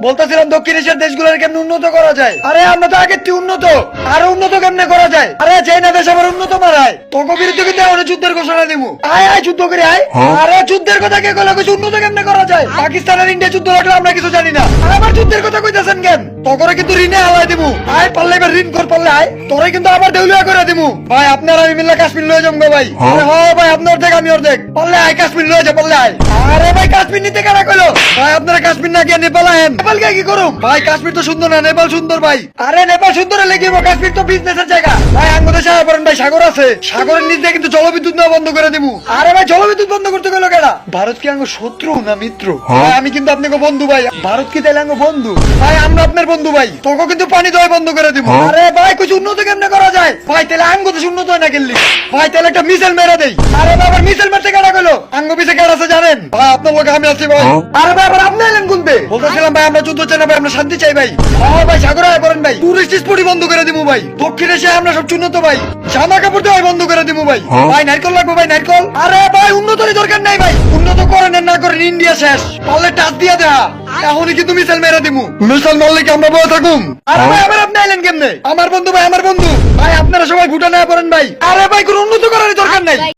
বলতেছিলাম দক্ষিণ এশিয়ার দেশগুলোর কেমনে উন্নত করা যায়। আরে আমরা তো আগের থেকে উন্নত, আরো উন্নত কেমনে করা যায়। আরে চাইনা দেশ আবার উন্নত মারায়, তোকে বিরুদ্ধে কিন্তু এখন যুদ্ধের ঘোষণা দিব। আয় আয় যুদ্ধ করে আয়। আরে যুদ্ধের কথা কে কইলো, কিছু উন্নত কেমনে করা যায়। পাকিস্তান আর ইন্ডিয়া যুদ্ধ লাগলে আমরা কিছু জানি না, আবার যুদ্ধের কথা কইতাছেন কেন। তোকে কিন্তু ঋণে হালাই দিব। আয় পারলে এবার ঋণ কর, পারলে আয় তোরে কিন্তু আবার দেউলিয়া করে দিব। ভাই আপনার আমি মিল্লা কাশ্মীর লয়ে যাবো ভাই। আরে হ্যাঁ ভাই আপনি অর্ধেক আমি অর্ধেক, পারলে আয় কাশ্মীর লয়ে যা, পারলে আয়। আরে ভাই কাশ্মীর নিতে কারা কইলো। ভাই আপনারা কাশ্মীর না গিয়ে নেপাল আয়েন। নেপাল গিয়ে কি করুম ভাই, কাশ্মীর তো সুন্দর না, নেপাল সুন্দর ভাই। আরে নেপাল সুন্দর হলে কি হবো, কাশ্মীর তো বিজনেসের জায়গা ভাই। আমাদের সাহায্য করেন ভাই, সাগর আছে, সাগরের নিচ দিয়ে কিন্তু জলবিদ্যুৎ নেওয়া বন্ধ করে দিব। আরে ভাই জলবিদ্যুৎ বন্ধ করতে গেল কেনা। ভারত কি আঙ্গ শত্রু না মিত্র ভাই, আমি কিন্তু আপনাকে বন্ধু ভাই। ভারত কি তাইলে আঙ্গ বন্ধু ভাই, আমরা আপনার বন্ধু ভাই। তোকে কিন্তু পানি দেওয়া বন্ধ করে দিব। আরে ভাই কিছু উন্নত কেমনে করা যায় ভাই, তাহলে আঙ্গ তো উন্নত হয় না গেলি ভাই, তাহলে একটা মিসাইল মেরে দেই। আরে ভাই আবার মিসাইল মারতে কেনা গেল, আঙ্গ পিছে কেন আছে জানেন ভাই, আপনার লোক আমি আছি ভাই। আরে ভাই আবার আপনি এলেন গুনতে, বলতেছিলাম ভাই আমরা যুদ্ধ চাই না ভাই, আমরা শান্তি চাই ভাই। হ্যাঁ ভাই সাগরে আয় করেন ভাই, টুরিস্ট স্পটই বন্ধ করে দিব ভাই। দক্ষিণ এশিয়ায় আমরা সব উন্নত ভাই, জামা কাপড় দেওয়া বন্ধ করে দিব ভাই। ভাই নারকেল লাগবে ভাই, নারকেল। আরে ভাই উন্নতরই দরকার নাই ভাই, উন্নত করেন না করেন ইন্ডিয়া শেষ, পারলে টাচ দিয়া দেয়া। এখনই কিন্তু মিসাইল মেরে দিব, মিসাইল মারলে কি আমরা বয়ে থাকুম। আরে ভাই আবার আপনি আইলেন কেমনে, আমার বন্ধু ভাই, আমার বন্ধু ভাই। আপনারা সবাই ভুটানে পড়েন ভাই। আরে ভাই কোন উন্নত করার দরকার নাই।